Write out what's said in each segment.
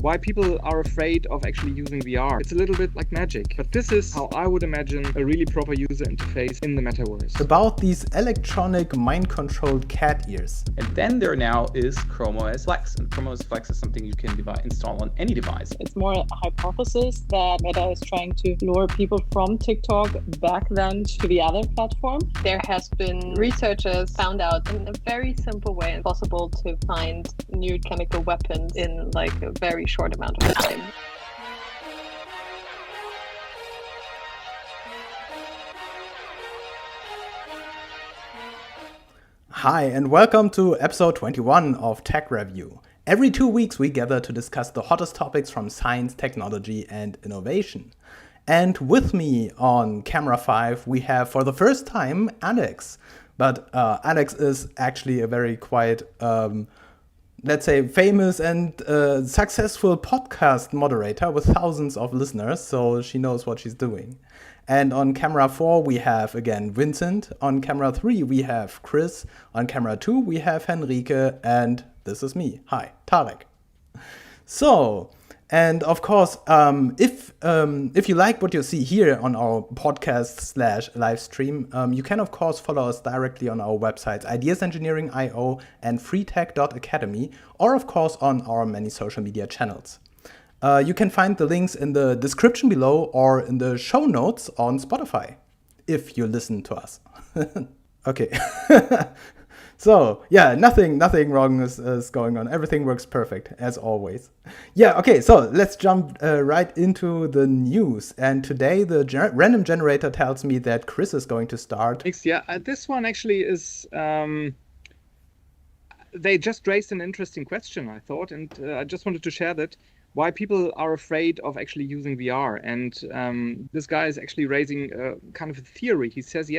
why people are afraid of actually using VR. It's a little bit like magic, but this is how I would imagine a really proper user interface in the metaverse. About these electronic mind-controlled cat ears. And then there now is Chrome OS Flex, and Chrome OS Flex is something you can install on any device. It's more a hypothesis that Meta is trying to lure people from TikTok back then to the other platform. There has been researchers found out in a very simple way it's possible to find new chemical weapons in like a very short amount of time. Hi, and welcome to episode 21 of TechReview. Every 2 weeks we gather to discuss the hottest topics from science, technology, and innovation. And with me on camera 5, we have for the first time Alex. But Alex is actually a very quite, let's say, famous and successful podcast moderator with thousands of listeners, so she knows what she's doing. And on camera 4, we have, again, Vincent. On camera 3, we have Chris. On camera 2, we have Henrike. And this is me. Hi, Tarek. So, and of course, if you like what you see here on our podcast/live stream, you can, of course, follow us directly on our websites, ideasengineering.io and freetech.academy, or, of course, on our many social media channels. You can find the links in the description below or in the show notes on Spotify, if you listen to us. Okay. So, yeah, nothing wrong is going on. Everything works perfect, as always. Yeah, okay, so let's jump right into the news. And today the random generator tells me that Chris is going to start. Yeah, this one actually is... they just raised an interesting question, I thought, and I just wanted to share that. Why people are afraid of actually using VR. And this guy is actually raising kind of a theory. He says,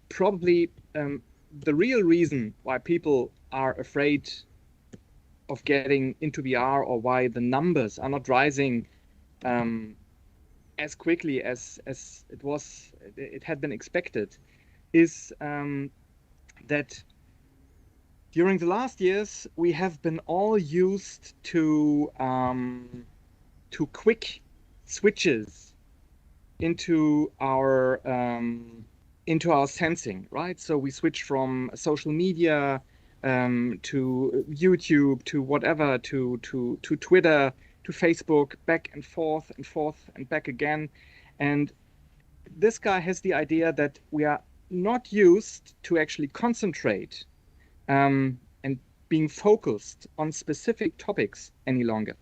probably the real reason why people are afraid of getting into VR, or why the numbers are not rising as quickly as it had been expected, is that during the last years, we have been all used to quick switches into our sensing, right? So we switch from social media to YouTube, to whatever, to Twitter, to Facebook, back and forth and back again. And this guy has the idea that we are not used to actually concentrate and being focused on specific topics any longer.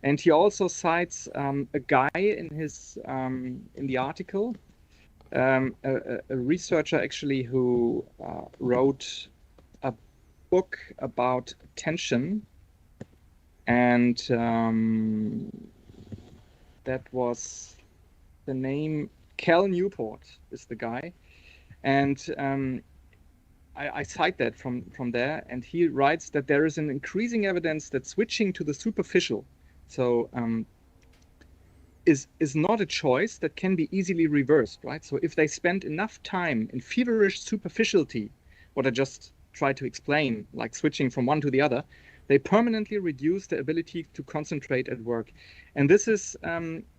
And he also cites a guy in his in the article, a researcher actually who wrote a book about attention, and that was the name. Cal Newport is the guy, and I cite that from there, and he writes that there is an increasing evidence that switching to the superficial, so is not a choice that can be easily reversed, right? So if they spend enough time in feverish superficiality, what I just tried to explain, like switching from one to the other, they permanently reduce their ability to concentrate at work. And this is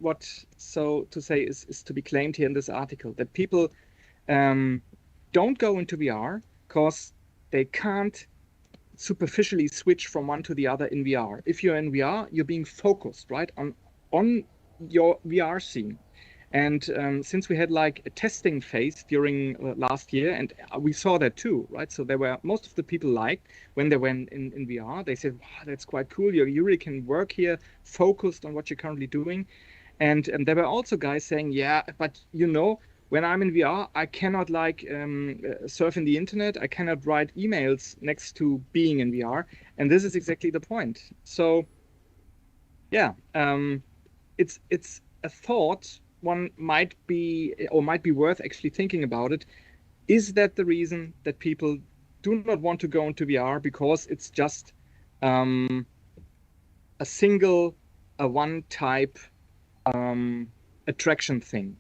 what, so to say, is to be claimed here in this article, that people don't go into VR because they can't superficially switch from one to the other in VR. If you're in VR, you're being focused, right, on your VR scene. And since we had like a testing phase during last year, and we saw that too, right? So there were, most of the people liked when they went in VR, they said, wow, that's quite cool. You really can work here, focused on what you're currently doing. And there were also guys saying, yeah, but when I'm in VR, I cannot surf in the internet. I cannot write emails next to being in VR. And this is exactly the point. So, yeah, it's a thought one might be worth actually thinking about it. Is that the reason that people do not want to go into VR, because it's just a one type attraction thing?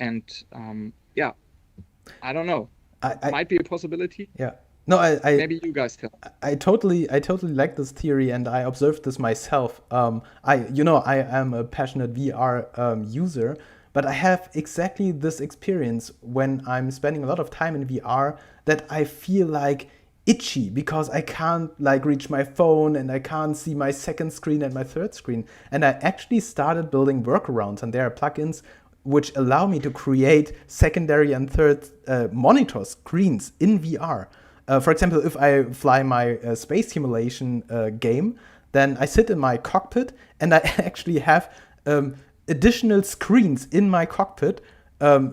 And I don't know. It might be a possibility. Yeah. No, Maybe you guys tell. I totally like this theory, and I observed this myself. I am a passionate VR user, but I have exactly this experience when I'm spending a lot of time in VR that I feel like itchy because I can't like reach my phone and I can't see my second screen and my third screen. And I actually started building workarounds, and there are plugins which allow me to create secondary and third monitor screens in VR. For example, if I fly my space simulation game, then I sit in my cockpit and I actually have additional screens in my cockpit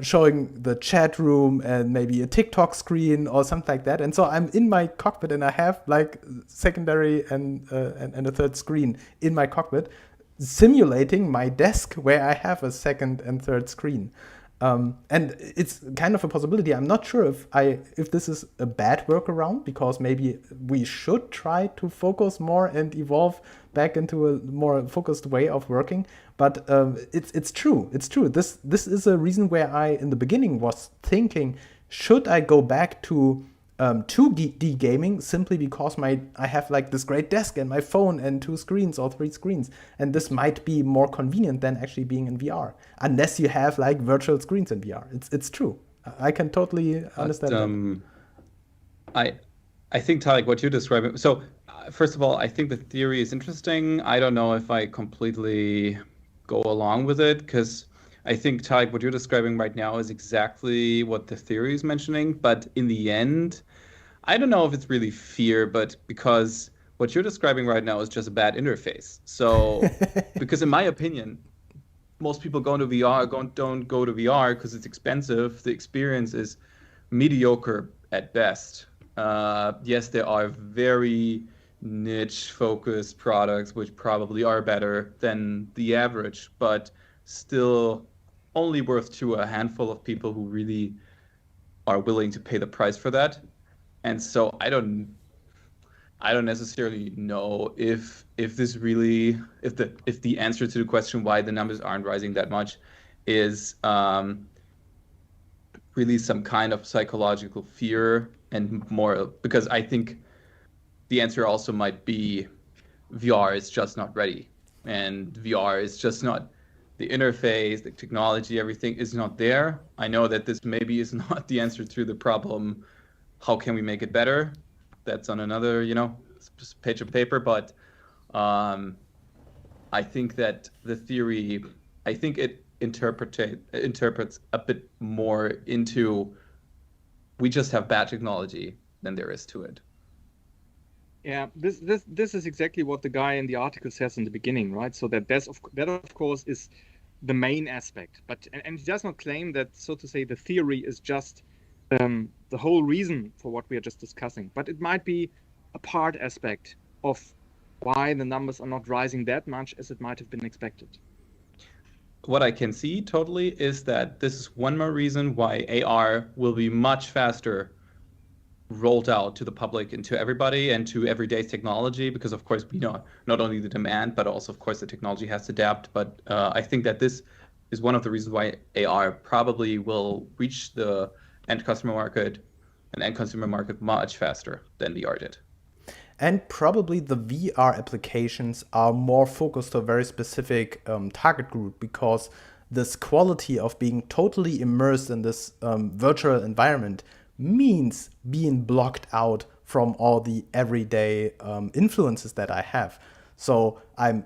showing the chat room and maybe a TikTok screen or something like that. And so I'm in my cockpit and I have like secondary and a third screen in my cockpit, simulating my desk where I have a second and third screen. And it's kind of a possibility. I'm not sure if this is a bad workaround, because maybe we should try to focus more and evolve back into a more focused way of working. But it's true. It's true. This is a reason where I, in the beginning, was thinking, should I go back to 2D gaming simply because I have like this great desk and my phone and 2 screens or 3 screens, and this might be more convenient than actually being in VR, unless you have like virtual screens in VR. It's true. I can totally understand that. I think, Tarek, what you're describing. So first of all, I think the theory is interesting. I don't know if I completely go along with it, because I think, Tarek, what you're describing right now is exactly what the theory is mentioning. But in the end, I don't know if it's really fear, but because what you're describing right now is just a bad interface. So, because in my opinion, most people don't go to VR because it's expensive. The experience is mediocre at best. Yes, there are very niche focused products which probably are better than the average, but still only worth to a handful of people who really are willing to pay the price for that. And so I don't necessarily know if the answer to the question why the numbers aren't rising that much is really some kind of psychological fear, and more because I think the answer also might be VR is just not ready, and VR is just not, the interface, the technology, everything is not there. I know that this maybe is not the answer to the problem. How can we make it better? That's on another, page of paper. But I think that the theory, I think it interprets a bit more into, we just have bad technology than there is to it. Yeah, this is exactly what the guy in the article says in the beginning, right? So that of course is the main aspect, but and he does not claim that, so to say, the theory is just the whole reason for what we are just discussing. But it might be a part aspect of why the numbers are not rising that much as it might have been expected. What I can see totally is that this is one more reason why AR will be much faster rolled out to the public and to everybody and to everyday technology, because of course we know not only the demand, but also of course the technology has to adapt. But I think that this is one of the reasons why AR probably will reach the end consumer market much faster than VR did. And probably the VR applications are more focused to a very specific target group, because this quality of being totally immersed in this virtual environment means being blocked out from all the everyday influences that I have. So I'm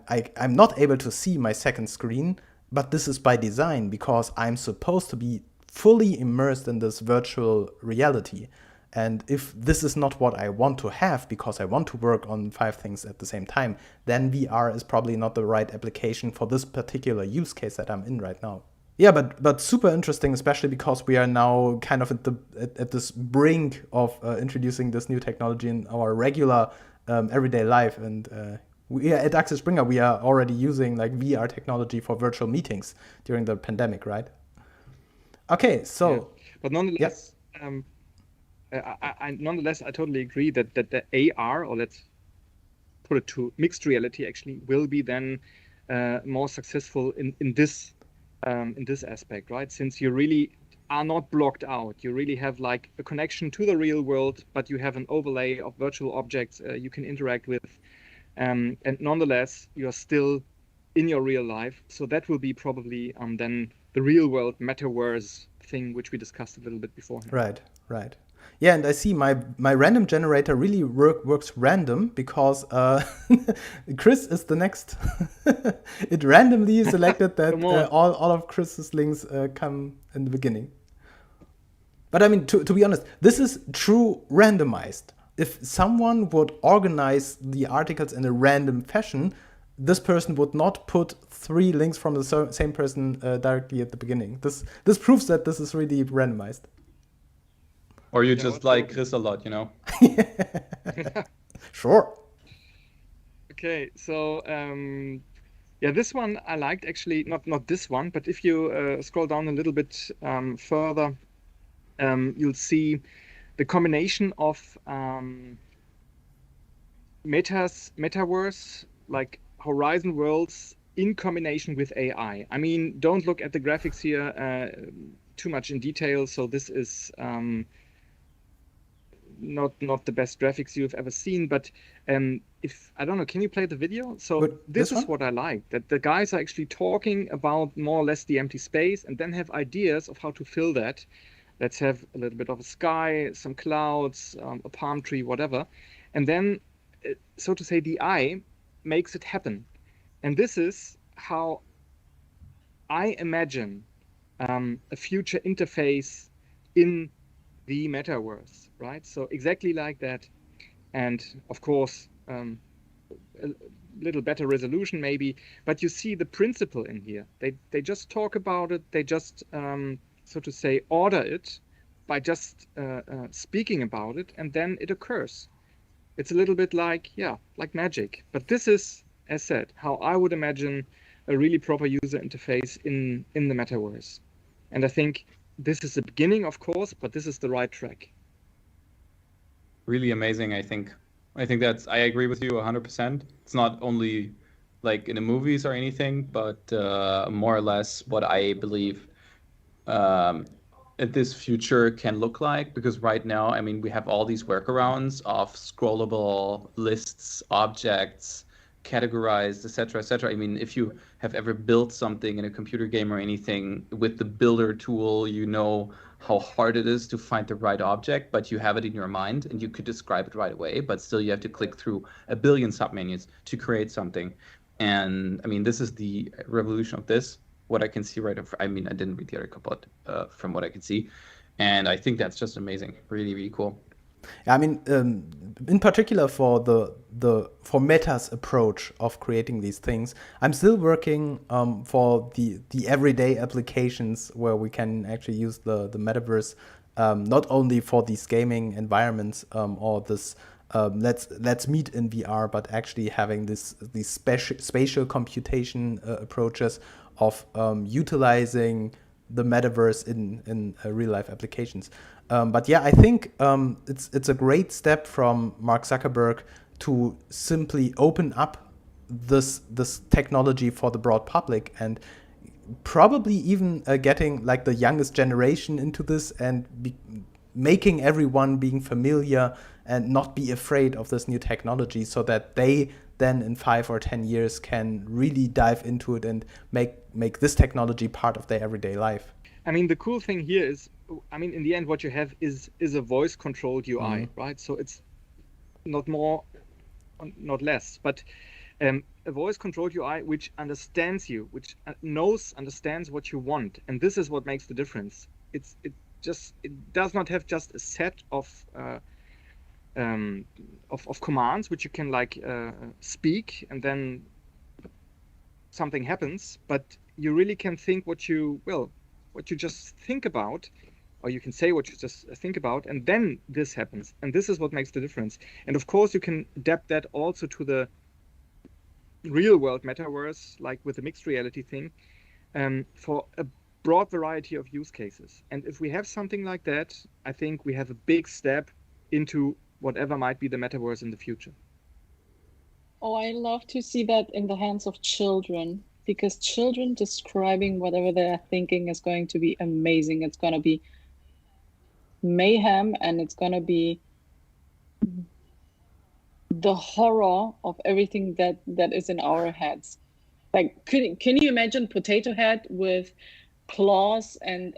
not able to see my second screen, but this is by design, because I'm supposed to be fully immersed in this virtual reality. And if this is not what I want to have, because I want to work on 5 things at the same time, then VR is probably not the right application for this particular use case that I'm in right now. Yeah, but super interesting, especially because we are now kind of at this brink of introducing this new technology in our regular everyday life. And we at Axel Springer, we are already using like VR technology for virtual meetings during the pandemic, right? Okay, so yeah. But nonetheless, I totally agree that the AR, or let's put it to mixed reality, actually will be then more successful in this aspect, right? Since you really are not blocked out. You really have like a connection to the real world, but you have an overlay of virtual objects you can interact with. And nonetheless, you're still in your real life. So that will be probably then the real world metaverse thing, which we discussed a little bit beforehand. Right. Yeah, and I see my random generator really works random because Chris is the next. It randomly selected that all of Chris's links come in the beginning. But I mean, to be honest, this is true randomized. If someone would organize the articles in a random fashion, this person would not put 3 links from the same person directly at the beginning. This proves that this is really randomized. Or you just like Chris a lot, you know? Sure. Okay, so this one I liked actually, not this one, but if you scroll down a little bit further, you'll see the combination of metaverse, like horizon worlds in combination with AI. I mean, don't look at the graphics here too much in detail. So this is not the best graphics you've ever seen, but if I don't know, can you play the video? So this is what I like, that the guys are actually talking about more or less the empty space and then have ideas of how to fill that. Let's have a little bit of a sky, some clouds, a palm tree, whatever. And then, so to say, the eye makes it happen. And this is how I imagine a future interface in the metaverse, right? So exactly like that. And of course, a little better resolution maybe, but you see the principle in here. They just talk about it. They just, so to say, order it by just speaking about it, and then it occurs. It's a little bit like magic. But this is, as said, how I would imagine a really proper user interface in the metaverse. And I think this is the beginning, of course, but this is the right track. Really amazing, I think. I agree with you 100%. It's not only like in the movies or anything, but more or less what I believe this future can look like, because right now, I mean, we have all these workarounds of scrollable lists, objects, categorized, etc., etc. I mean, if you have ever built something in a computer game or anything with the builder tool, you know how hard it is to find the right object, but you have it in your mind and you could describe it right away, but still you have to click through a billion submenus to create something. And I mean, this is the revolution of this. What I can see I didn't read the article, but from what I can see, and I think that's just amazing, really, really cool. I mean, in particular for for Meta's approach of creating these things, I'm still working for the everyday applications where we can actually use the metaverse, not only for these gaming environments or this let's meet in VR, but actually having these spatial computation approaches of utilizing the metaverse in real life applications. But yeah, I think it's a great step from Mark Zuckerberg to simply open up this technology for the broad public, and probably even getting like the youngest generation into this and making everyone being familiar and not be afraid of this new technology, so that they then in 5 or 10 years can really dive into it and make this technology part of their everyday life. I mean, the cool thing here is, I mean, in the end, what you have is a voice-controlled UI, right? So it's not more, not less, but a voice-controlled UI which understands you, which understands what you want, and this is what makes the difference. It does not have just a set of commands which you can like speak and then something happens, but you really can think what you just think about, or you can say what you just think about, and then this happens, and this is what makes the difference. And of course you can adapt that also to the real world metaverse, like with the mixed reality thing, for a broad variety of use cases. And if we have something like that, I think we have a big step into whatever might be the metaverse in the future. Oh, I love to see that in the hands of children. because children describing whatever they're thinking is going to be amazing. It's going to be mayhem, and it's going to be the horror of everything that is in our heads. Like, can you imagine Potato Head with claws and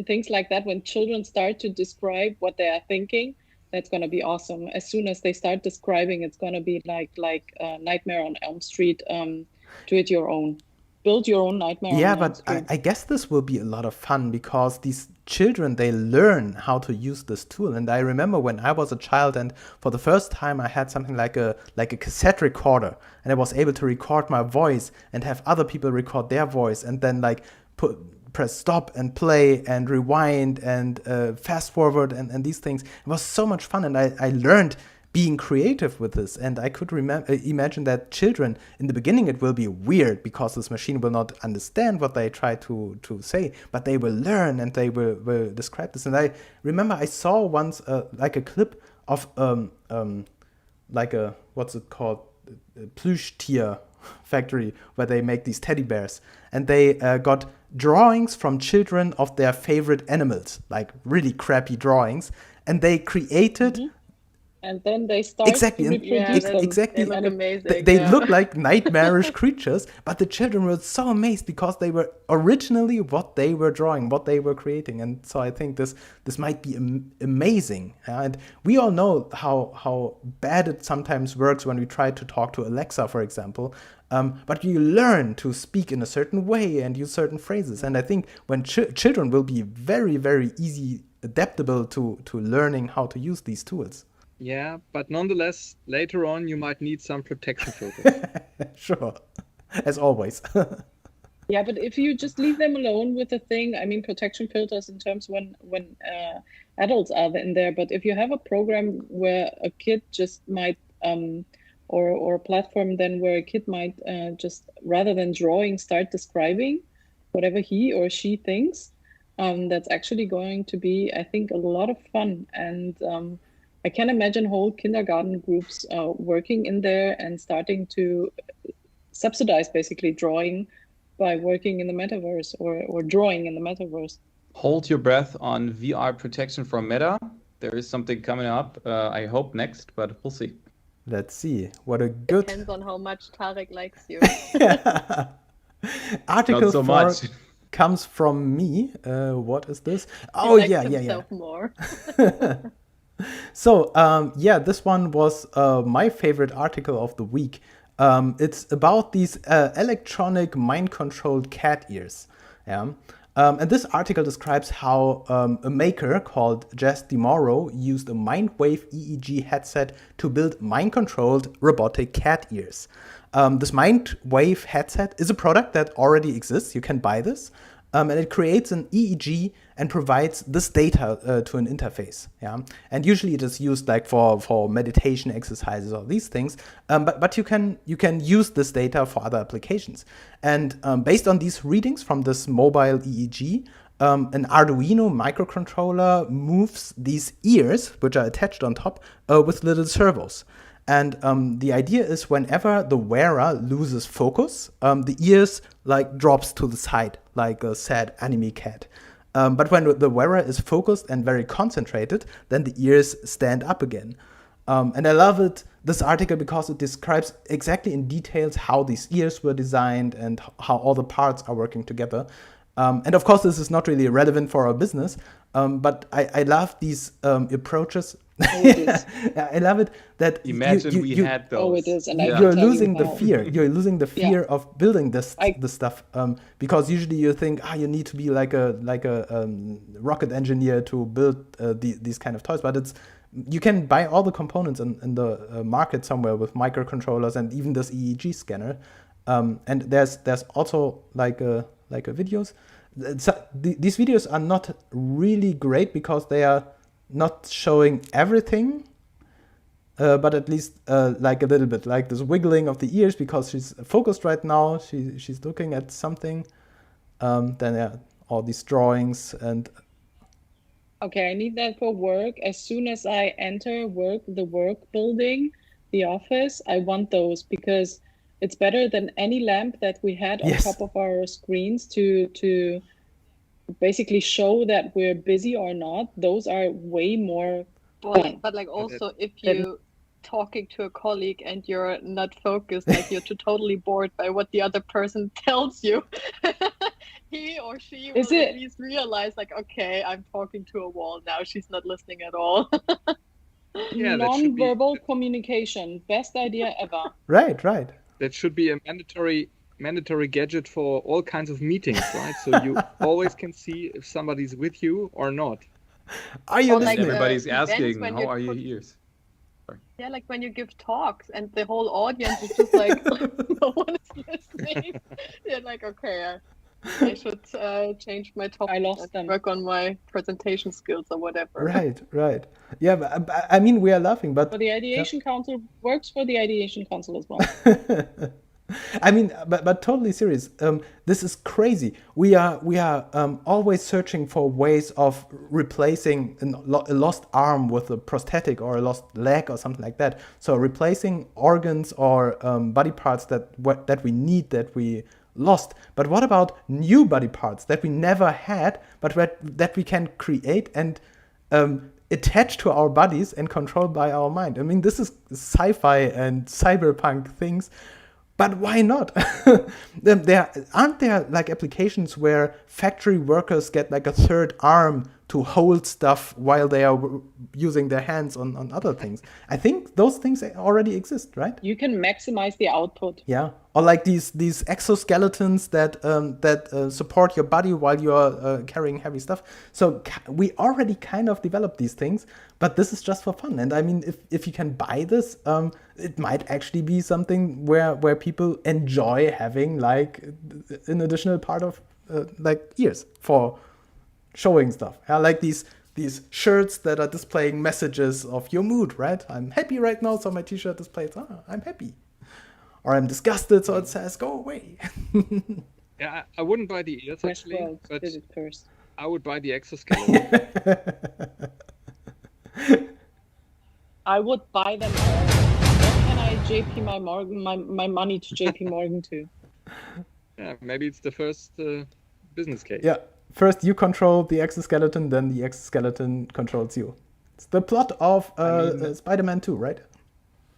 things like that? When children start to describe what they are thinking, that's going to be awesome. As soon as they start describing, it's going to be like Nightmare on Elm Street. Do it your own. Build your own Nightmare on Elm but Street. I guess this will be a lot of fun because these children, they learn how to use this tool. And I remember when I was a child, and for the first time I had something like a cassette recorder, and I was able to record my voice and have other people record their voice, and then like press stop and play and rewind and fast forward and these things. It was so much fun, and I learned being creative with this. And I could imagine that children, in the beginning, it will be weird because this machine will not understand what they try to say, but they will learn and they will describe this. And I remember I saw once like a clip of like a, what's it called, Plüschtier factory, where they make these teddy bears, and they got drawings from children of their favorite animals, like really crappy drawings, and they created and then they start exactly, to reproduce them. Exactly. They look amazing. They look like nightmarish creatures, but the children were so amazed because they were originally what they were drawing, what they were creating. And so I think this might be amazing. And we all know how bad it sometimes works when we try to talk to Alexa, for example. But you learn to speak in a certain way and use certain phrases. And I think when children will be very, very easy adaptable to learning how to use these tools. Yeah, but nonetheless, later on, you might need some protection filters. Sure, as always. Yeah, but if you just leave them alone with the thing, I mean, protection filters in terms when adults are in there. But if you have a program where a kid just might, or a platform then where a kid might just, rather than drawing, start describing whatever he or she thinks, that's actually going to be, I think, a lot of fun. And I can imagine whole kindergarten groups working in there and starting to subsidize basically drawing by working in the metaverse or drawing in the metaverse. Hold your breath on VR protection from Meta. There is something coming up, I hope next, but we'll see. Let's see. What a good... Depends on how much Tarek likes you. Article Not so 4 much. comes from me. What is this? Oh, yeah. More. So, this one was my favorite article of the week. It's about these electronic mind-controlled cat ears. Yeah. And this article describes how a maker called Jess DeMauro used a Mindwave EEG headset to build mind-controlled robotic cat ears. This Mindwave headset is a product that already exists. You can buy this. And it creates an EEG and provides this data to an interface. Yeah, and usually it is used like for meditation exercises or these things. But you can use this data for other applications. And based on these readings from this mobile EEG, an Arduino microcontroller moves these ears, which are attached on top, with little servos. And the idea is whenever the wearer loses focus, the ears like drops to the side, like a sad anime cat. But when the wearer is focused and very concentrated, then the ears stand up again. And I love this article because it describes exactly in details how these ears were designed and how all the parts are working together. And of course, this is not really relevant for our business, but I love these approaches. I love it that Imagine we had those. Oh, it is, and you're losing the fear. You're losing the fear of building this stuff because usually you think you need to be like a rocket engineer to build these kind of toys, but you can buy all the components in the market somewhere with microcontrollers and even this EEG scanner. And there's also like a videos. These videos are not really great because they are not showing everything, but at least like a little bit, like this wiggling of the ears because she's focused right now. She's looking at something. Then all these drawings and. Okay, I need that for work. As soon as I enter the work building, the office, I want those because It's better than any lamp that we had on top of our screens to basically show that we're busy or not. Those are way more fun. But like also if you talking to a colleague and you're not focused, like you're totally bored by what the other person tells you, he or she will at least realize like, okay, I'm talking to a wall now. She's not listening at all. Yeah, non-verbal communication, best idea ever. Right. That should be a mandatory gadget for all kinds of meetings, right? So you always can see if somebody's with you or not. Are you listening? Everybody's asking, how are your ears? Sorry. Yeah, like when you give talks and the whole audience is just like, no one is listening. You're like, okay, I should change my topic. I lost them. Work on my presentation skills or whatever. Right. Yeah, but, I mean, we are laughing, but... For the Ideation Council, works for the Ideation Council as well. I mean, but totally serious. This is crazy. We are always searching for ways of replacing a lost arm with a prosthetic or a lost leg or something like that. So replacing organs or body parts that we need, that we lost. But what about new body parts that we never had, but that we can create and attach to our bodies and control by our mind? I mean, this is sci-fi and cyberpunk things. But why not? Aren't there like applications where factory workers get like a third arm to hold stuff while they are using their hands on other things? I think those things already exist, right? You can maximize the output. Yeah, or like these exoskeletons that support your body while you're carrying heavy stuff. So we already kind of developed these things, but this is just for fun. And I mean, if you can buy this, it might actually be something where people enjoy having like an additional part of like ears for showing stuff. Yeah, like these shirts that are displaying messages of your mood, right? I'm happy right now, so my t-shirt displays, I'm happy. Or I'm disgusted, so it says, go away. Yeah, I wouldn't buy the ears actually, but did it first. I would buy the exoskeleton. I would buy them all. What can I JP my money to JP Morgan to? Yeah, maybe it's the first business case. Yeah, first you control the exoskeleton, then the exoskeleton controls you. It's the plot of Spider-Man 2, right?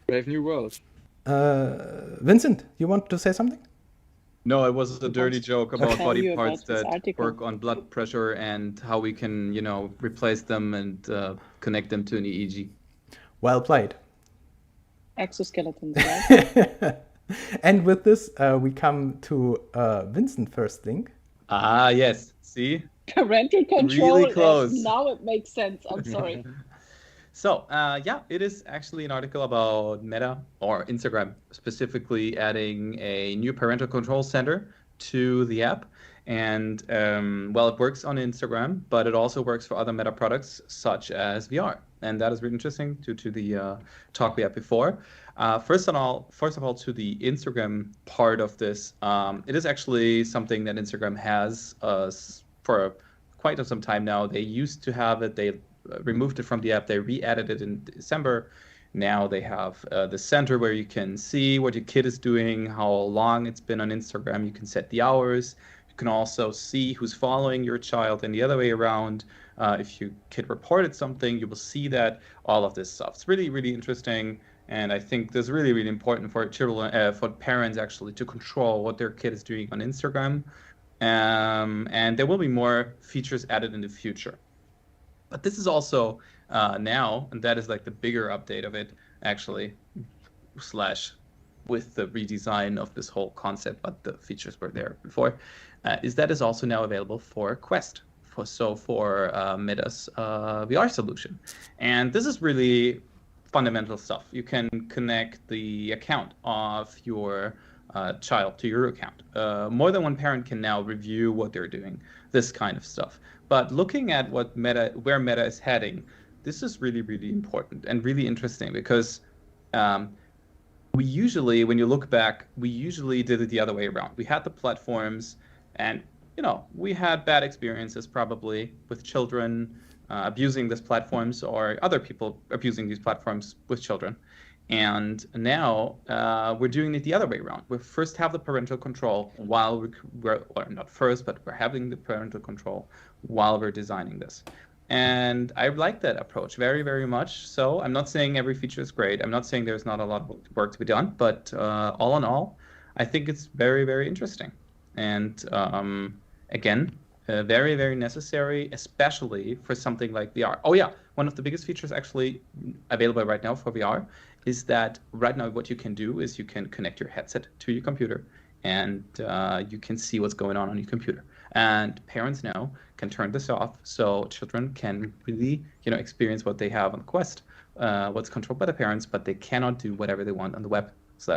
Brave New World. Vincent, you want to say something? No, it was a dirty joke about body parts that article. work on blood pressure and how we can, replace them and connect them to an EEG. Well played. Exoskeletons, right? And with this, we come to Vincent first thing. Ah, yes. See? Parental control. Really close. Now it makes sense. I'm sorry. So, it is actually an article about Meta or Instagram, specifically adding a new parental control center to the app. And, it works on Instagram, but it also works for other Meta products such as VR. And that is really interesting due to the talk we had before. First of all, to the Instagram part of this, it is actually something that Instagram has for quite some time now. They used to have it. They removed it from the app. They re-added it in December. Now they have the center where you can see what your kid is doing, how long it's been on Instagram. You can set the hours. You can also see who's following your child, and the other way around. If your kid reported something, you will see that, all of this stuff. It's really, really interesting. And I think this is really, really important for children, for parents actually, to control what their kid is doing on Instagram. And there will be more features added in the future. But this is also now, and that is like the bigger update of it, actually, / with the redesign of this whole concept, but the features were there before, is that is also now available for Quest. For Meta's VR solution. And this is really fundamental stuff. You can connect the account of your child to your account. More than one parent can now review what they're doing, this kind of stuff. But looking at where Meta is heading, this is really, really important and really interesting because we usually, when you look back, we usually did it the other way around. We had the platforms and we had bad experiences probably with children abusing these platforms or other people abusing these platforms with children. And now we're doing it the other way around. We first have the parental control while we're or not first, but we're having the parental control while we're designing this. And I like that approach very, very much. So I'm not saying every feature is great. I'm not saying there's not a lot of work to be done, but all in all, I think it's very, very interesting. And again, very, very necessary, especially for something like VR. Oh yeah, one of the biggest features actually available right now for VR is that right now what you can do is you can connect your headset to your computer and you can see what's going on your computer. And parents now can turn this off so children can really, experience what they have on the Quest, what's controlled by the parents, but they cannot do whatever they want on the web /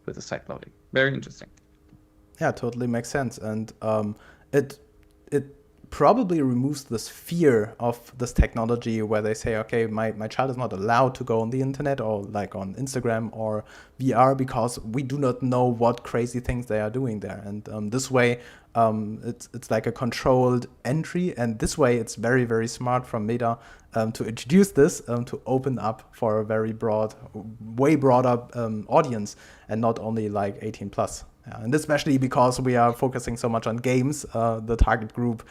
with the site loading. Very interesting. Yeah, totally makes sense. And it probably removes this fear of this technology where they say, okay, my child is not allowed to go on the internet or like on Instagram or VR because we do not know what crazy things they are doing there. And this way, it's like a controlled entry. And this way, it's very, very smart from Meta to introduce this, to open up for a very broad, way broader audience and not only like 18 plus. And especially because we are focusing so much on games, the target group,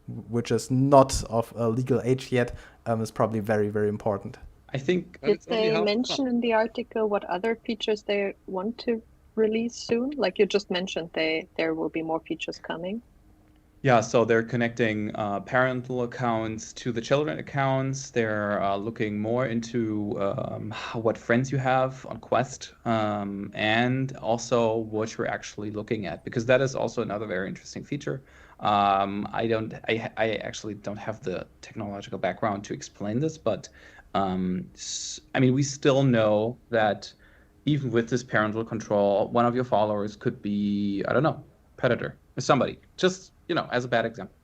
which is not of a legal age yet, is probably very, very important. I think. Did they mention in the article what other features they want to release soon? Like you just mentioned, there will be more features coming. Yeah, so they're connecting parental accounts to the children accounts. They're looking more into what friends you have on Quest, and also what you're actually looking at, because that is also another very interesting feature. I actually don't have the technological background to explain this, but we still know that even with this parental control, one of your followers could be, I don't know, predator or somebody. Just as a bad example.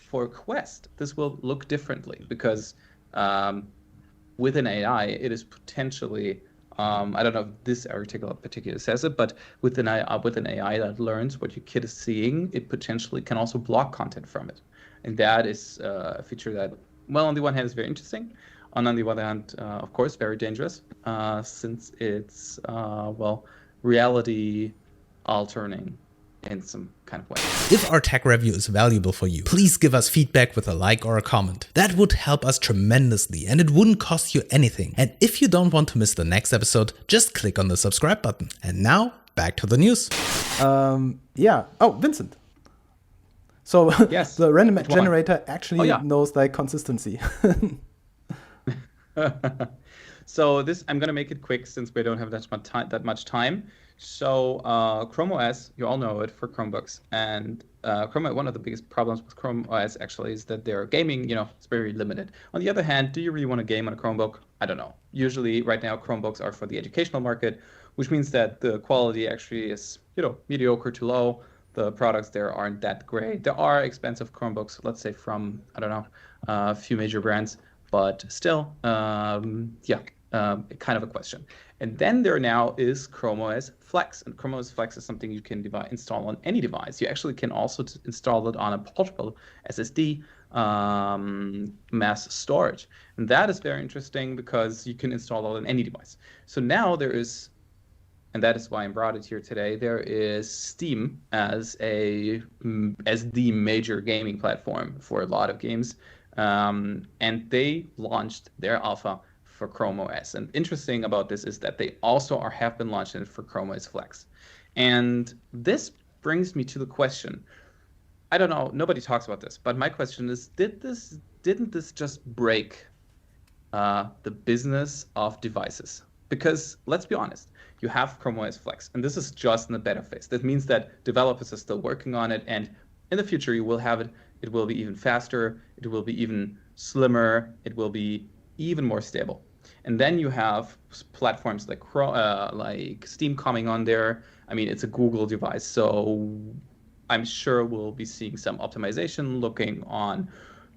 For Quest, this will look differently because with an AI, it is potentially, I don't know if this article particularly says it, but with an AI that learns what your kid is seeing, it potentially can also block content from it. And that is a feature that, well, on the one hand, is very interesting. On the other hand, of course, very dangerous, since it's, reality altering in some kind of way. If our tech review is valuable for you, please give us feedback with a like or a comment. That would help us tremendously and it wouldn't cost you anything. And if you don't want to miss the next episode, just click on the subscribe button. And now back to the news. Yeah. Oh, Vincent. So yes, the random generator actually knows like consistency. So this, I'm going to make it quick since we don't have that much time. So Chrome OS, you all know it for Chromebooks, and one of the biggest problems with Chrome OS actually is that their gaming, it's very limited. On the other hand, do you really want to game on a Chromebook? I don't know. Usually right now Chromebooks are for the educational market, which means that the quality actually is, mediocre to low. The products there aren't that great. There are expensive Chromebooks, let's say from, I don't know, a few major brands, but still, kind of a question. And then there now is Chrome OS Flex. And Chrome OS Flex is something you can install on any device. You actually can also install it on a portable SSD mass storage. And that is very interesting because you can install it on any device. So now there is, and that is why I brought it here today, there is Steam as the major gaming platform for a lot of games. And they launched their alpha for Chrome OS. And interesting about this is that they also have been launching it for Chrome OS Flex. And this brings me to the question. I don't know, nobody talks about this, but my question is, didn't this just break the business of devices? Because let's be honest, you have Chrome OS Flex, and this is just in the beta phase. That means that developers are still working on it, and in the future you will have it. It will be even faster. It will be even slimmer. It will be even more stable. And then you have platforms like Steam coming on there. I mean, it's a Google device, so I'm sure we'll be seeing some optimization looking on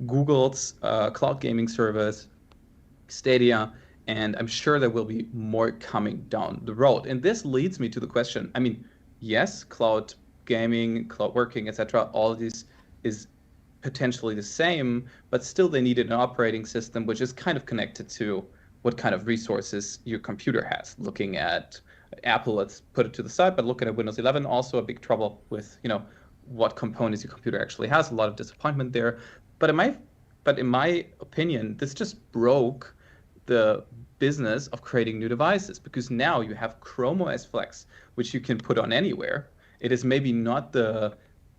Google's cloud gaming service, Stadia, and I'm sure there will be more coming down the road. And this leads me to the question, I mean, yes, cloud gaming, cloud working, etc., all of this is potentially the same, but still they needed an operating system which is kind of connected to what kind of resources your computer has. Looking at Apple, let's put it to the side, but looking at Windows 11, also a big trouble with, what components your computer actually has. A lot of disappointment there. But in my opinion, this just broke the business of creating new devices, because now you have Chrome OS Flex, which you can put on anywhere. It is maybe not the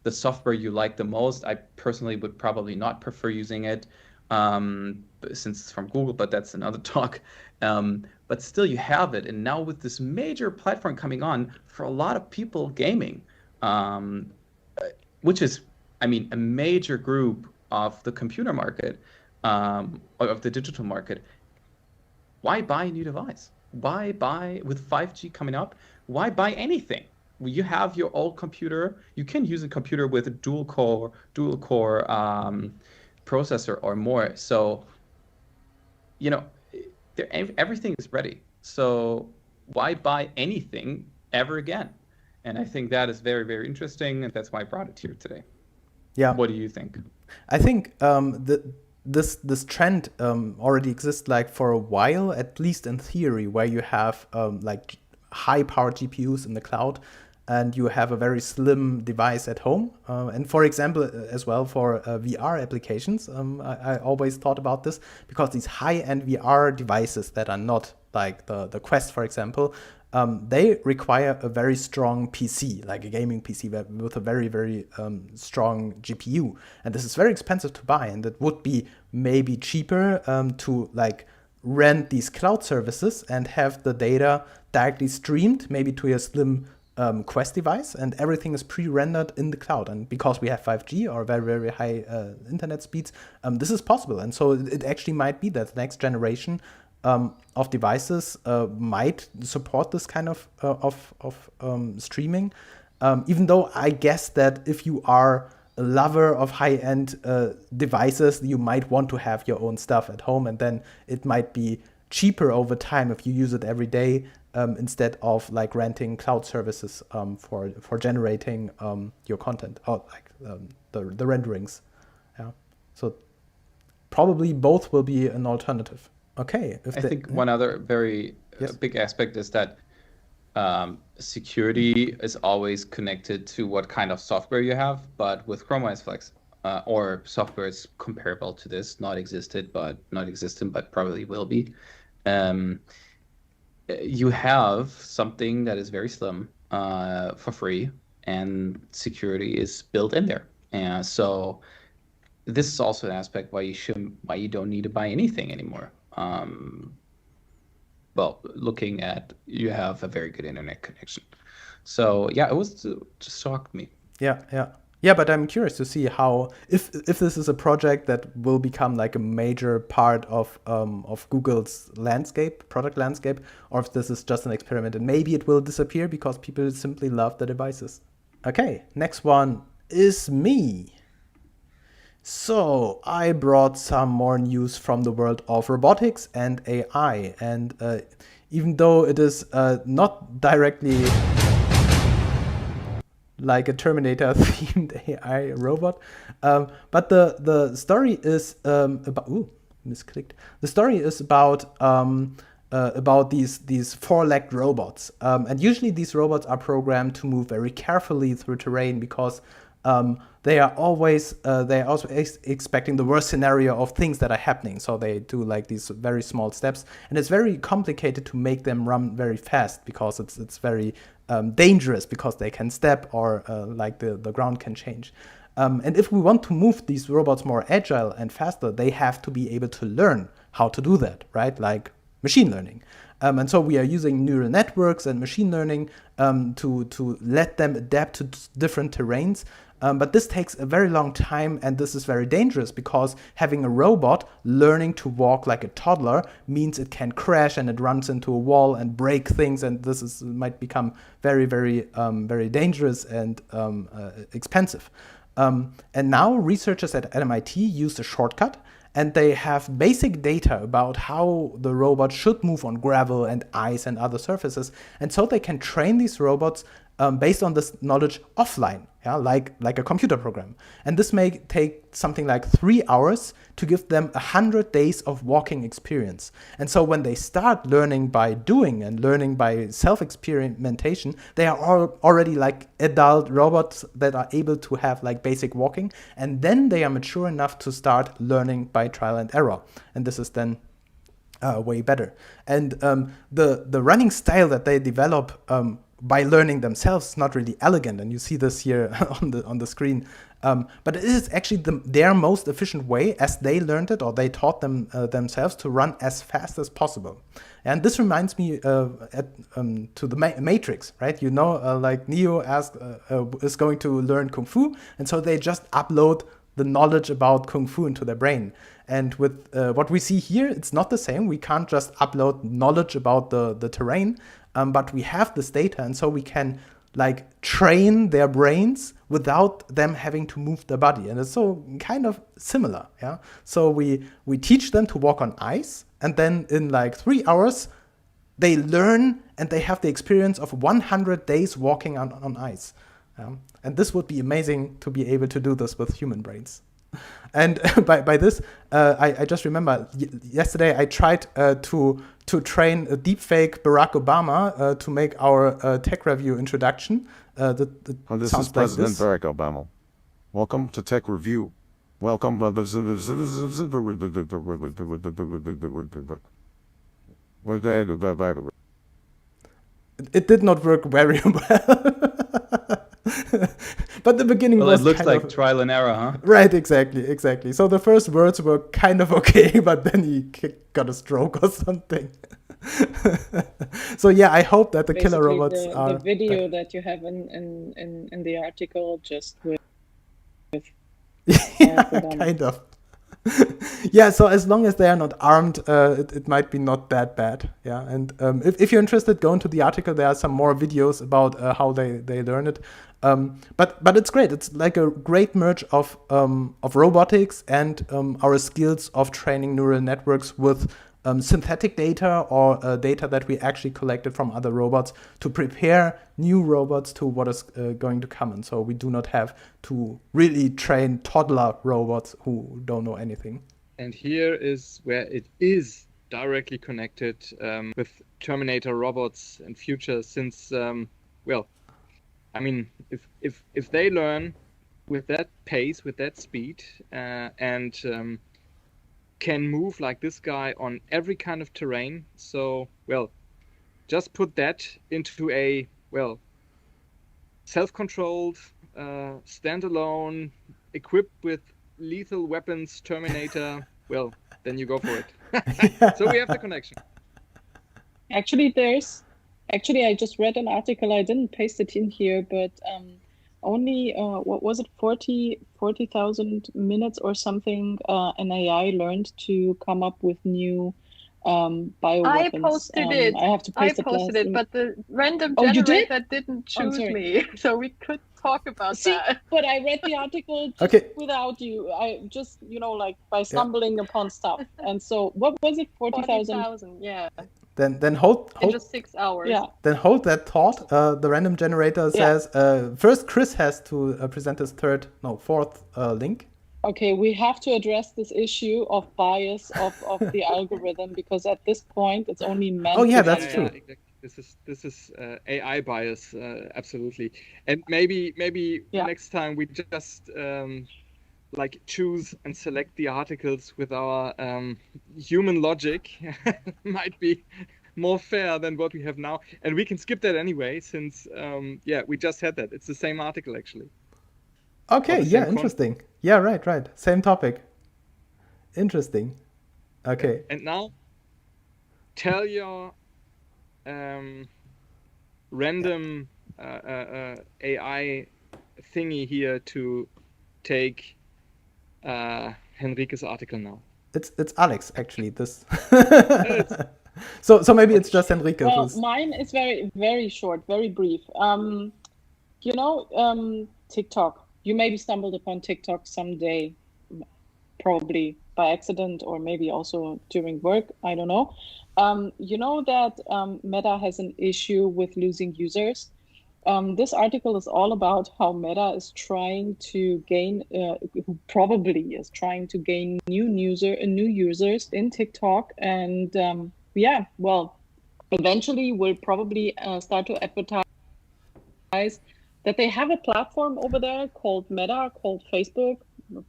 software you like the most. I personally would probably not prefer using it, since it's from Google, but that's another talk. But still, you have it. And now with this major platform coming on, for a lot of people, gaming, which is, a major group of the computer market, or of the digital market, why buy a new device? Why buy, with 5G coming up, why buy anything? You have your old computer. You can use a computer with a dual core processor or more. So, everything is ready. So why buy anything ever again? And I think that is very, very interesting, and that's why I brought it here today. Yeah. What do you think? I think this trend already exists like for a while, at least in theory, where you have like high-powered GPUs in the cloud, and you have a very slim device at home. And for example, as well for VR applications, I always thought about this, because these high-end VR devices that are not like the Quest, for example, they require a very strong PC, like a gaming PC with a very, very strong GPU. And this is very expensive to buy, and it would be maybe cheaper to like rent these cloud services and have the data directly streamed, maybe to a slim Quest device, and everything is pre-rendered in the cloud. And because we have 5G or very, very high internet speeds, this is possible. And so it actually might be that the next generation of devices might support this kind of streaming. Even though I guess that if you are a lover of high-end devices, you might want to have your own stuff at home, and then it might be cheaper over time if you use it every day, instead of like renting cloud services for generating your content, or like the renderings. Yeah, so probably both will be an alternative. Okay. I think one other very big aspect is that security is always connected to what kind of software you have. But with Chrome OS Flex, or software is comparable to this, not existent, but probably will be. You have something that is very slim for free, and security is built in there. And so this is also an aspect why you don't need to buy anything anymore. Well, looking at, you have a very good internet connection. So yeah, it just shocked me. Yeah, but I'm curious to see how, if this is a project that will become like a major part of Google's product landscape, or if this is just an experiment and maybe it will disappear because people simply love the devices. Okay, next one is me. So I brought some more news from the world of robotics and AI, and even though it is not directly like a Terminator-themed AI robot, but the story is about misclicked. The story is about these four-legged robots, and usually these robots are programmed to move very carefully through terrain, because they are also expecting the worst scenario of things that are happening. So they do like these very small steps, and it's very complicated to make them run very fast, because it's very dangerous, because they can step, or like the ground can change. And if we want to move these robots more agile and faster, they have to be able to learn how to do that, right? Like machine learning. And so we are using neural networks and machine learning to let them adapt to different terrains. But this takes a very long time, and this is very dangerous, because having a robot learning to walk like a toddler means it can crash and it runs into a wall and break things, and this might become very, very, very dangerous and expensive. And now researchers at MIT used a shortcut, and they have basic data about how the robot should move on gravel and ice and other surfaces. And so they can train these robots based on this knowledge offline, like a computer program. And this may take something like 3 hours to give them 100 days of walking experience. And so when they start learning by doing and learning by self-experimentation, they are already like adult robots that are able to have like basic walking. And then they are mature enough to start learning by trial and error. And this is then way better. And the running style that they develop by learning themselves is not really elegant, and you see this here on the screen. But it is actually their most efficient way, as they learned it, or they taught themselves to run as fast as possible. And this reminds me to the Matrix, right? You know, like Neo is going to learn Kung Fu, and so they just upload the knowledge about Kung Fu into their brain. And with what we see here, it's not the same. We can't just upload knowledge about the terrain, but we have this data, and so we can like train their brains without them having to move their body. And it's so kind of similar, yeah? So we teach them to walk on ice, and then in like 3 hours, they learn and they have the experience of 100 days walking on ice. And this would be amazing to be able to do this with human brains. And by this, I just remember yesterday I tried to train a deepfake Barack Obama to make our tech review introduction. This is President Barack Obama. Welcome to Tech Review. Welcome. It did not work very well. But the beginning was it looks kind like of, trial and error, huh? Right, exactly. So the first words were kind of okay, but then he got a stroke or something. So yeah, I hope that the basically killer robots are... The video that you have in the article just with yeah, kind of. Yeah, so as long as they are not armed, it might be not that bad. Yeah, and if you're interested, go into the article. There are some more videos about how they learn it. But it's great. It's like a great merge of robotics and our skills of training neural networks with synthetic data or data that we actually collected from other robots to prepare new robots to what is going to come. And so we do not have to really train toddler robots who don't know anything. And here is where it is directly connected with Terminator robots and future, since, well, I mean, if they learn with that pace, with that speed, and can move like this guy on every kind of terrain. So, well, just put that into a, well, self-controlled, standalone, equipped with lethal weapons Terminator. Well, then you go for it. So we have the connection. Actually, I just read an article. I didn't paste it in here, but only what was it, 40,000 minutes or something, an AI learned to come up with new bioweapons. I posted it. I have to paste it, but the random you did? generator didn't choose me, so we could talk about that. But I read the article without you. I just, like by stumbling upon stuff. And so, what was it? 40,000. Yeah. Then hold in just 6 hours. Yeah. Then hold that thought. The random generator says first Chris has to present his fourth link. Okay, we have to address this issue of bias of the algorithm, because at this point it's only meant. Oh yeah, that's true. Yeah, exactly. This is AI bias, absolutely. And maybe next time we just like choose and select the articles with our human logic. Might be more fair than what we have now, and we can skip that anyway, since we just had that. It's the same article actually. Okay, yeah, interesting. Yeah, right. Same topic. Interesting. Okay. And now, tell your random AI thingy here to take Henrique's article now. It's Alex actually. This. So maybe it's just Henrique. Well, mine is very, very short, very brief. TikTok. You maybe stumbled upon TikTok someday, probably by accident or maybe also during work. I don't know. You know that Meta has an issue with losing users. this article is all about how Meta is trying to gain, who probably is trying to gain new users in TikTok, and eventually will probably start to advertise that they have a platform over there called Meta, called Facebook,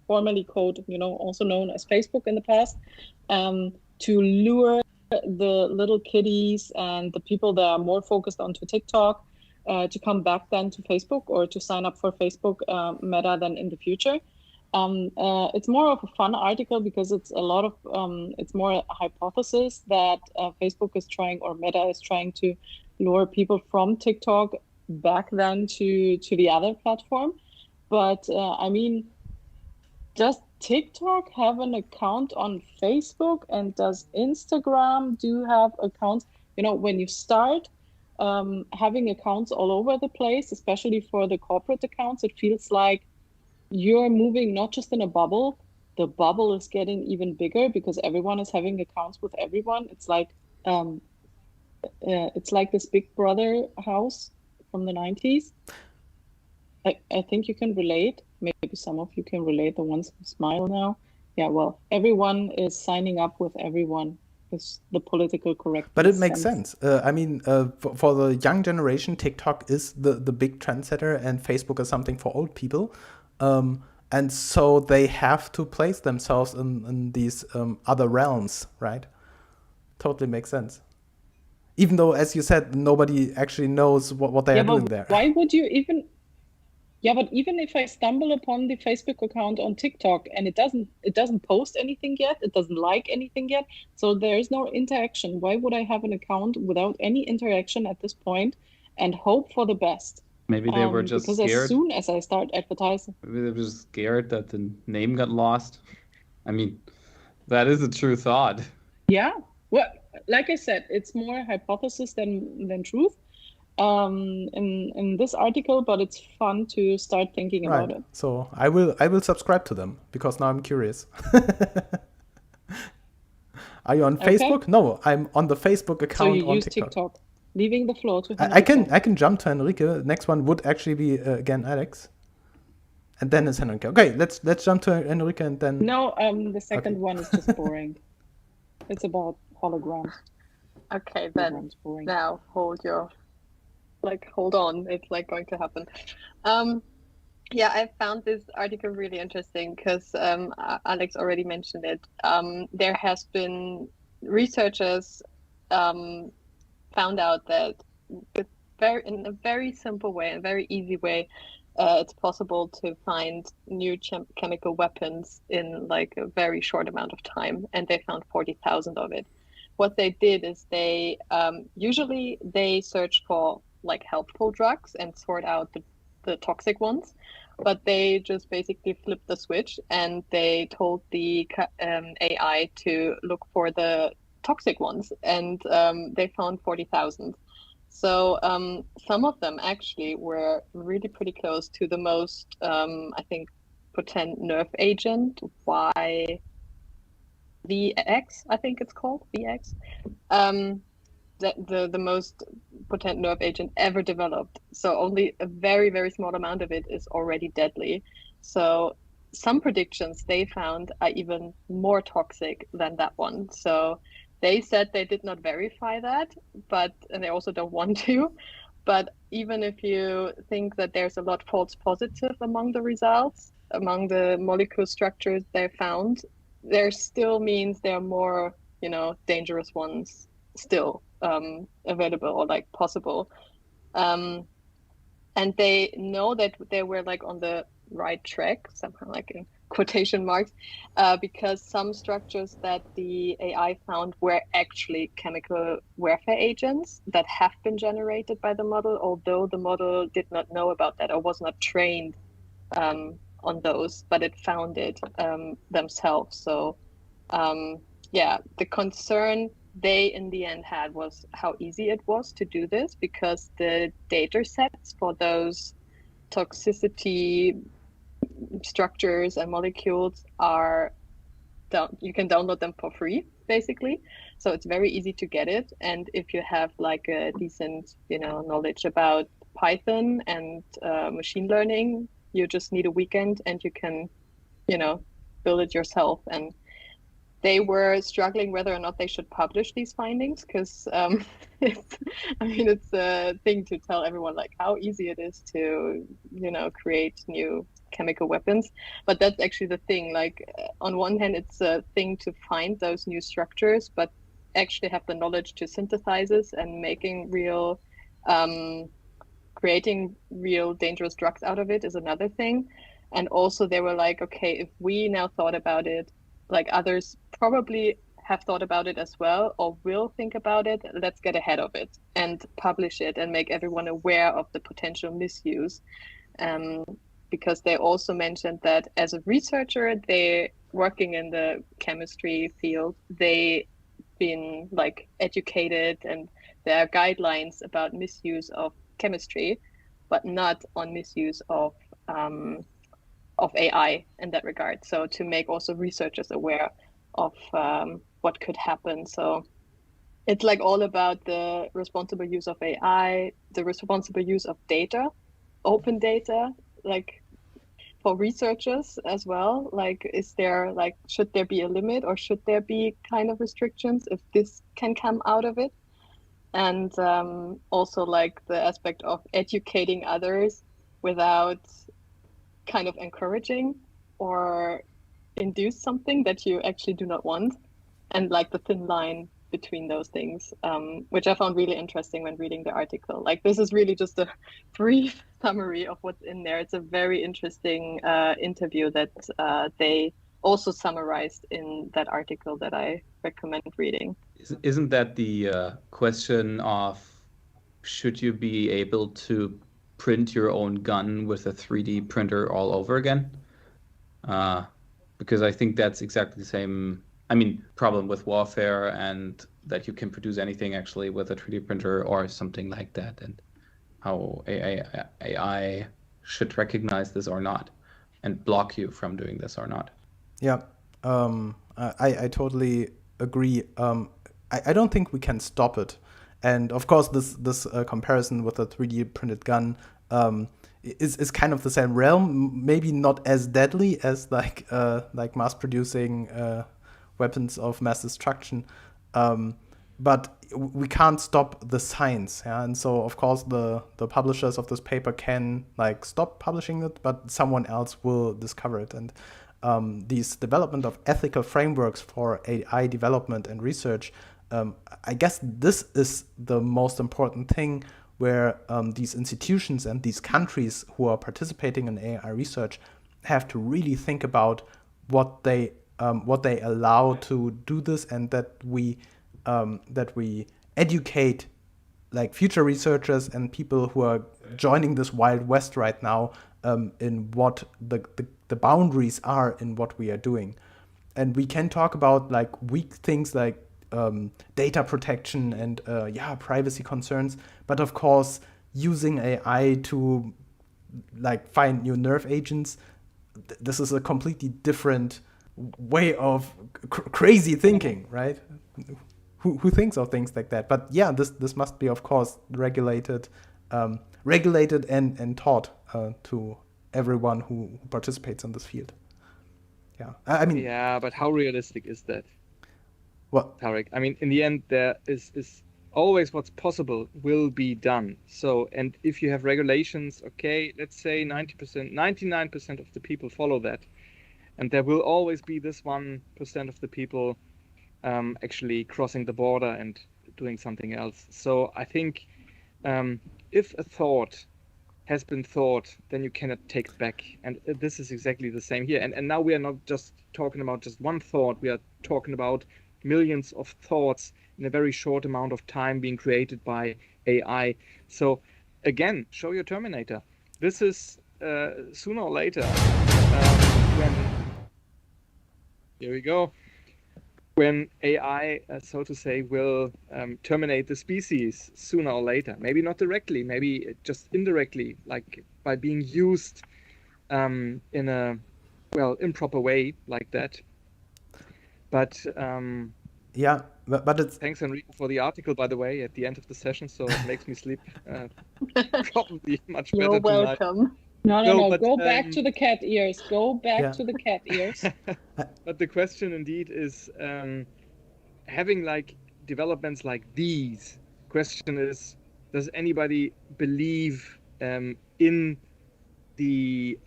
formerly called, also known as Facebook in the past, to lure the little kiddies and the people that are more focused onto TikTok to come back then to Facebook, or to sign up for Facebook Meta then in the future. It's more of a fun article because it's a lot of it's more a hypothesis that Facebook is trying, or Meta is trying to lure people from TikTok back then to the other platform. But does TikTok have an account on Facebook, and does Instagram do have accounts? When you start having accounts all over the place, especially for the corporate accounts, it feels like you're moving not just in a bubble. The bubble is getting even bigger because everyone is having accounts with everyone. It's like this Big Brother house from the 90s. I think you can relate. Maybe some of you can relate, the ones who smile now. Yeah, well, everyone is signing up with everyone. Is the political correct? But it makes sense. For the young generation, TikTok is the big trendsetter, and Facebook is something for old people. And so they have to place themselves in these other realms, right? Totally makes sense. Even though, as you said, nobody actually knows what they are doing there. Why would you even... Yeah, but even if I stumble upon the Facebook account on TikTok and it doesn't post anything yet, it doesn't like anything yet, so there is no interaction. Why would I have an account without any interaction at this point and hope for the best? Maybe they were just because scared. As soon as I start advertising, maybe they were just scared that the name got lost. That is a true thought. Yeah, well, like I said, it's more hypothesis than truth. In this article, but it's fun to start thinking about it. So I will subscribe to them because now I'm curious. Are you on Facebook? No, I'm on the Facebook account. So you on use TikTok. Leaving the floor to Henrike. I can jump to Henrike. Next one would actually be again Alex, and then it's Henrike. Okay, let's jump to Henrike and then. No, the second one is just boring. It's about holograms. Okay, then now hold on, it's going to happen. I found this article really interesting because Alex already mentioned it. There has been researchers found out that in a very simple way, a very easy way, it's possible to find new chemical weapons in a very short amount of time, and they found 40,000 of it. What they did is they usually search for helpful drugs and sort out the toxic ones, but they just basically flipped the switch and they told the AI to look for the toxic ones, and they found 40,000. So some of them actually were really pretty close to the most, I think, potent nerve agent, VX, I think it's called, VX. The most potent nerve agent ever developed. So only a very, very small amount of it is already deadly. So some predictions they found are even more toxic than that one. So they said they did not verify that, and they also don't want to. But even if you think that there's a lot false positive among the results, among the molecule structures they found, there still means there are more, dangerous ones still available or possible. And they know that they were on the right track, somehow in quotation marks, because some structures that the AI found were actually chemical warfare agents that have been generated by the model, although the model did not know about that or was not trained on those, but it found it themselves. So the concern they in the end had was how easy it was to do this, because the data sets for those toxicity structures and molecules you can download them for free, basically. So it's very easy to get it. And if you have a decent, knowledge about Python and machine learning, you just need a weekend and you can, build it yourself. And they were struggling whether or not they should publish these findings because it's a thing to tell everyone like how easy it is to, create new chemical weapons. But that's actually the thing. Like on one hand, it's a thing to find those new structures, but actually have the knowledge to synthesize it and creating real dangerous drugs out of it is another thing. And also they were like, okay, if we now thought about it, like others probably have thought about it as well or will think about it, let's get ahead of it and publish it and make everyone aware of the potential misuse. Because they also mentioned that as a researcher, they working in the chemistry field, they been like educated and there are guidelines about misuse of chemistry, but not on misuse of AI in that regard. So to make also researchers aware of what could happen. So it's like all about the responsible use of AI, the responsible use of data, open data, like for researchers as well. Like, should there be a limit or should there be kind of restrictions if this can come out of it? And also like the aspect of educating others without kind of encouraging or induce something that you actually do not want, and like the thin line between those things, which I found really interesting when reading the article. Like this is really just a brief summary of what's in there. It's a very interesting interview that they also summarized in that article that I recommend reading. Isn't that the question of should you be able to print your own gun with a 3D printer all over again? Because I think that's exactly the same, problem with warfare, and that you can produce anything actually with a 3D printer or something like that, and how AI should recognize this or not and block you from doing this or not. Yeah, I totally agree. I don't think we can stop it. And of course, this comparison with a 3D printed gun is kind of the same realm. Maybe not as deadly as like mass producing weapons of mass destruction, but we can't stop the science. Yeah? And so of course the publishers of this paper can like stop publishing it, but someone else will discover it. And these development of ethical frameworks for AI development and research, I guess this is the most important thing, where these institutions and these countries who are participating in AI research have to really think about what they allow to do this, and that we educate like future researchers and people who are joining this Wild West right now in what the boundaries are in what we are doing. And we can talk about like weak things like data protection and privacy concerns, but of course using AI to like find new nerve agents, this is a completely different way of crazy thinking, right? Who thinks of things like that? But yeah, this must be of course regulated and taught to everyone who participates in this field. Yeah, Yeah, but how realistic is that? What? Tarek, in the end, there is always what's possible will be done. So, and if you have regulations, okay, let's say 90%, 99% of the people follow that. And there will always be this 1% of the people actually crossing the border and doing something else. So I think if a thought has been thought, then you cannot take it back. And this is exactly the same here. And now we are not just talking about just one thought. We are talking about millions of thoughts in a very short amount of time being created by AI. So again, show your Terminator. This is sooner or later when, here we go, when AI, so to say, will terminate the species sooner or later. Maybe not directly, maybe just indirectly, like by being used in a, improper way like that. But Yeah, but it's... Thanks, Enrico, for the article, by the way, at the end of the session, so it makes me sleep probably much better You're tonight. welcome. No, but, go back to the cat ears. Go back to the cat ears. But the question indeed is, having like developments like these, question is, does anybody believe in the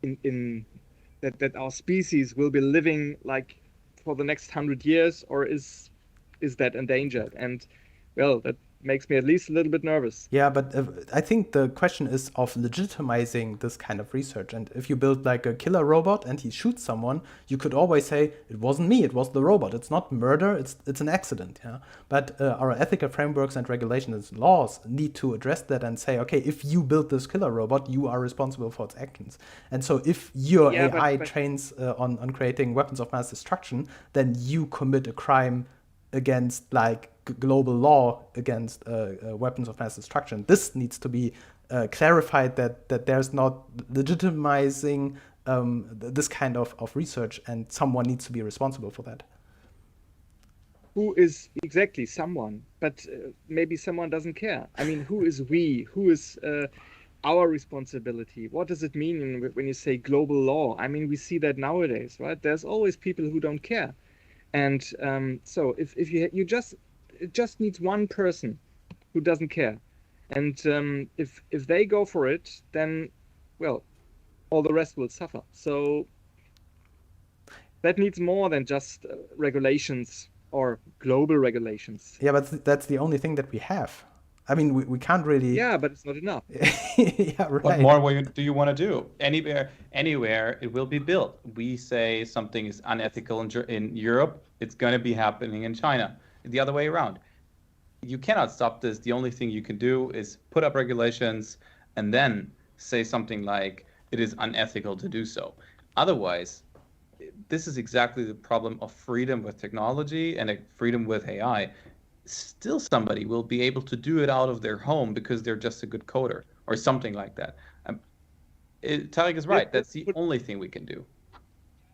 in that our species will be living like for the next 100 years, or is that endangered? And well, that makes me at least a little bit nervous. Yeah, but I think the question is of legitimizing this kind of research. And if you build like a killer robot and he shoots someone, you could always say, it wasn't me, it was the robot. It's not murder, it's an accident. Yeah. But our ethical frameworks and regulations and laws need to address that and say, okay, if you build this killer robot, you are responsible for its actions. And so if your AI trains on creating weapons of mass destruction, then you commit a crime against like global law against weapons of mass destruction. This needs to be clarified, that there's not legitimizing this kind of research, and someone needs to be responsible for that. Who is exactly someone? But maybe someone doesn't care. I mean, who is we? Who is our responsibility? What does it mean when you say global law? I mean, we see that nowadays, right? There's always people who don't care. And so if you just, it just needs one person who doesn't care. And if they go for it, then, well, all the rest will suffer. So that needs more than just regulations or global regulations. Yeah, but that's the only thing that we have. I mean, we can't really... Yeah, but it's not enough. Yeah, right. What more do you want to do? Anywhere it will be built. We say something is unethical in Europe, it's going to be happening in China. The other way around. You cannot stop this. The only thing you can do is put up regulations and then say something like it is unethical to do so. Otherwise, this is exactly the problem of freedom with technology and freedom with AI. Still somebody will be able to do it out of their home because they're just a good coder or something like that. Tarek is right. That's the only thing we can do.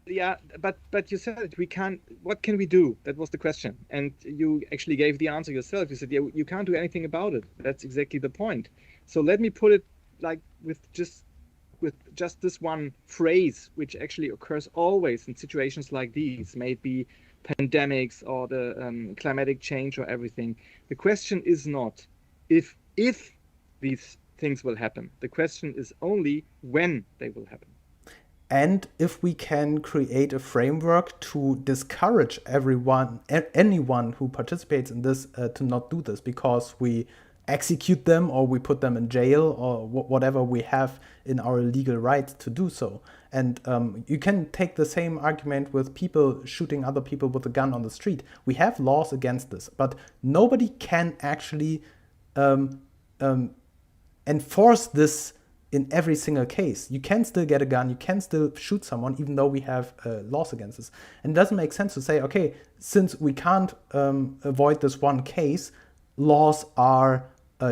Yeah, but you said we can't. What can we do? That was the question, and you actually gave the answer yourself. You said, yeah, you can't do anything about it. That's exactly the point. So let me put it like with just this one phrase, which actually occurs always in situations like these, maybe pandemics or the climatic change or everything. The question is not if these things will happen. The question is only when they will happen. And if we can create a framework to discourage anyone who participates in this to not do this, because we execute them or we put them in jail or whatever we have in our legal right to do so. And you can take the same argument with people shooting other people with a gun on the street. We have laws against this, but nobody can actually enforce this in every single case. You can still get a gun, you can still shoot someone, even though we have laws against this. And it doesn't make sense to say, okay, since we can't avoid this one case, laws are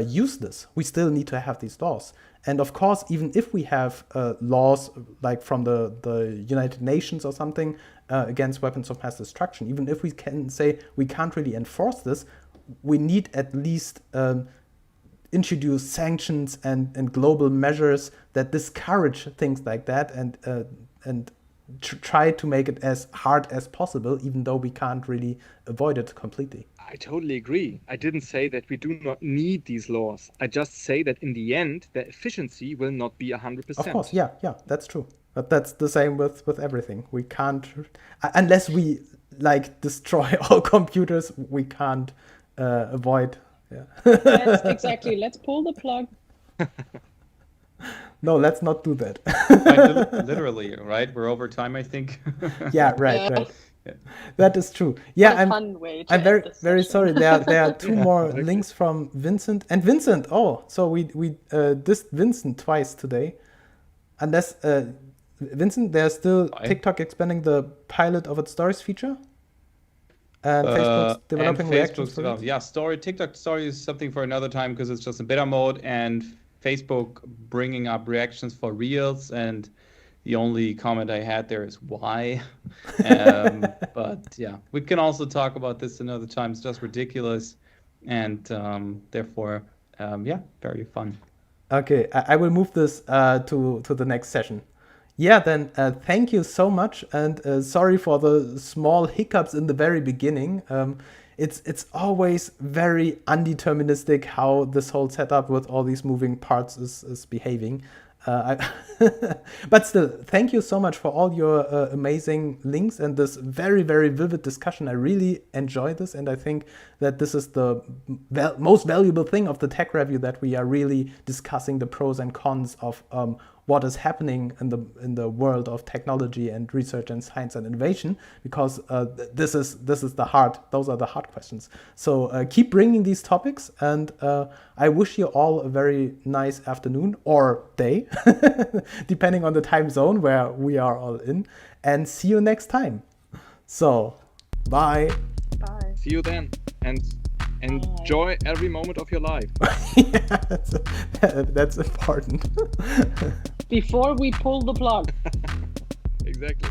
useless. We still need to have these laws. And of course, even if we have laws like from the United Nations or something against weapons of mass destruction, even if we can say we can't really enforce this, we need at least introduce sanctions and global measures that discourage things like that and try to make it as hard as possible, even though we can't really avoid it completely. I totally agree. I didn't say that we do not need these laws. I just say that in the end, the efficiency will not be 100%. Of course, yeah, that's true. But that's the same with everything. We can't, unless we like destroy all computers, we can't avoid. Yeah. Yes, exactly. Let's pull the plug. No, let's not do that. Literally, right? We're over time, I think. Yeah, right. Yeah. That is true. Yeah, I'm very sorry. There are two more links from Vincent. And Vincent, so we dissed Vincent twice today. Unless, Vincent, there's still TikTok expanding the pilot of its stories feature? And Facebook's developing reactions for it? Yeah, TikTok story is something for another time because it's just in beta mode, and Facebook bringing up reactions for Reels, and The only comment I had there is why. But yeah, we can also talk about this another time. It's just ridiculous. And therefore, yeah, very fun. Okay, I will move this to the next session. Yeah, then thank you so much, and sorry for the small hiccups in the very beginning. It's always very undeterministic how this whole setup with all these moving parts is behaving. But still, thank you so much for all your amazing links and this very, very vivid discussion. I really enjoy this, and I think that this is the most valuable thing of the tech review, that we are really discussing the pros and cons of what is happening in the world of technology and research and science and innovation, because this is the hard. Those are the hard questions. So keep bringing these topics, and I wish you all a very nice afternoon or day, depending on the time zone where we are all in. And see you next time. So, bye. Bye. See you then, and enjoy every moment of your life. Yeah, that's important. Before we pull the plug. Exactly.